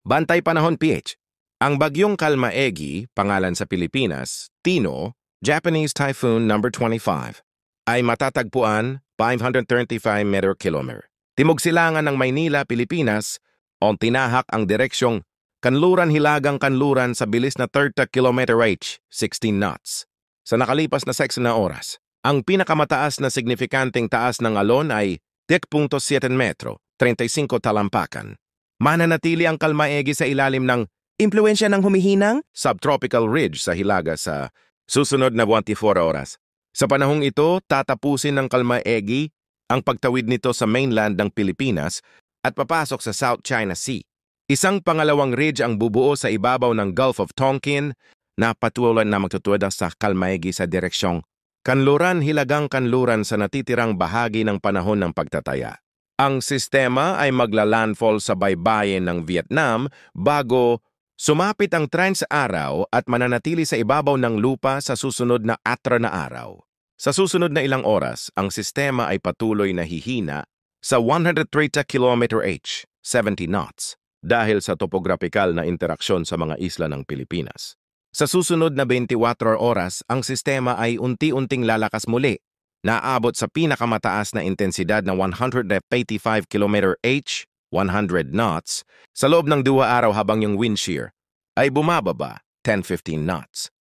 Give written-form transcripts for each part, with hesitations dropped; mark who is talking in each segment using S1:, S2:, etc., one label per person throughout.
S1: Bantay Panahon PH. Ang bagyong Kalmaegi, pangalan sa Pilipinas, Tino, Japanese Typhoon number 25, ay matatagpuan 535 meter kilometer. Timog silangan ng Maynila, Pilipinas, o tinahak ang direksyong Kanluran-Hilagang Kanluran sa bilis na 30 km/h, 16 knots. Sa nakalipas na 6 na oras, ang pinakamataas na signifikanteng taas ng alon ay 10.7 metro, 35 talampakan. Mananatili ang Kalmaegi sa ilalim ng impluensya ng humihinang subtropical ridge sa Hilaga sa susunod na 24 oras. Sa panahong ito, tatapusin ng Kalmaegi ang pagtawid nito sa mainland ng Pilipinas at papasok sa South China Sea. Isang pangalawang ridge ang bubuo sa ibabaw ng Gulf of Tonkin na patuloy na magtutuwid sa Kalmaegi sa direksyong Kanluran-Hilagang Kanluran sa natitirang bahagi ng panahon ng pagtataya. Ang sistema ay maglalandfall sa baybayin ng Vietnam bago sumapit ang trans-araw at mananatili sa ibabaw ng lupa sa susunod na 4 na araw. Sa susunod na ilang oras, ang sistema ay patuloy na hihina sa 130 km/h, 70 knots, dahil sa topograpikal na interaksyon sa mga isla ng Pilipinas. Sa susunod na 24 oras, ang sistema ay unti-unting lalakas muli, naabot sa pinakamataas na intensidad na 185 km/h, 100 knots, sa loob ng 2 araw habang yung wind shear ay bumababa 10-15 knots.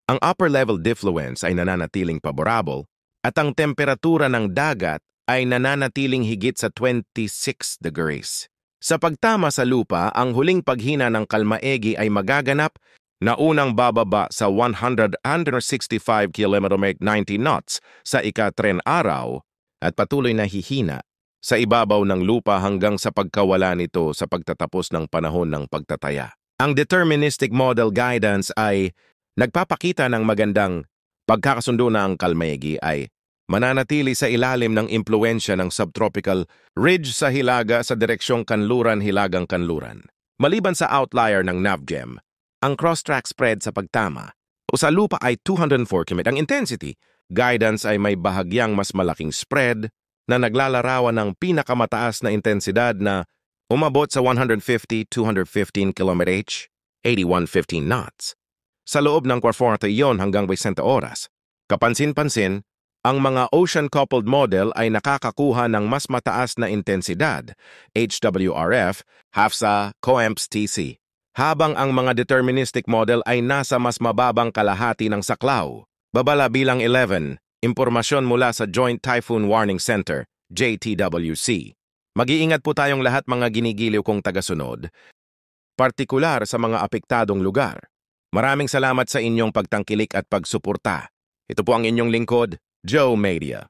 S1: Ang upper-level diffluence ay nananatiling paborable at ang temperatura ng dagat ay nananatiling higit sa 26 degrees. Sa pagtama sa lupa, ang huling paghina ng Kalmaegi ay magaganap na unang bababa sa 165 km/h 90 knots sa ika-3 araw at patuloy na hihina sa ibabaw ng lupa hanggang sa pagkawala nito sa pagtatapos ng panahon ng pagtataya. Ang deterministic model guidance ay nagpapakita ng magandang pagkakasundo na ang Kalmaegi ay mananatili sa ilalim ng impluensya ng subtropical ridge sa Hilaga sa direksyong Kanluran-Hilagang Kanluran. Maliban sa outlier ng NAVGEM, ang cross-track spread sa pagtama o sa lupa ay 204 km. Ang intensity guidance ay may bahagyang mas malaking spread na naglalarawan ng pinakamataas na intensidad na umabot sa 150-215 km/h, 81-15 knots. Sa loob ng 40 hanggang 20 oras, kapansin-pansin, ang mga ocean-coupled model ay nakakakuha ng mas mataas na intensidad, HWRF, HAFSA, COEMPS-TC, habang ang mga deterministic model ay nasa mas mababang kalahati ng saklaw. Babala bilang 11, impormasyon mula sa Joint Typhoon Warning Center, JTWC. Mag-iingat po tayong lahat mga ginigiliw kong tagasunod, partikular sa mga apektadong lugar. Maraming salamat sa inyong pagtangkilik at pagsuporta. Ito po ang inyong lingkod, Joe Media.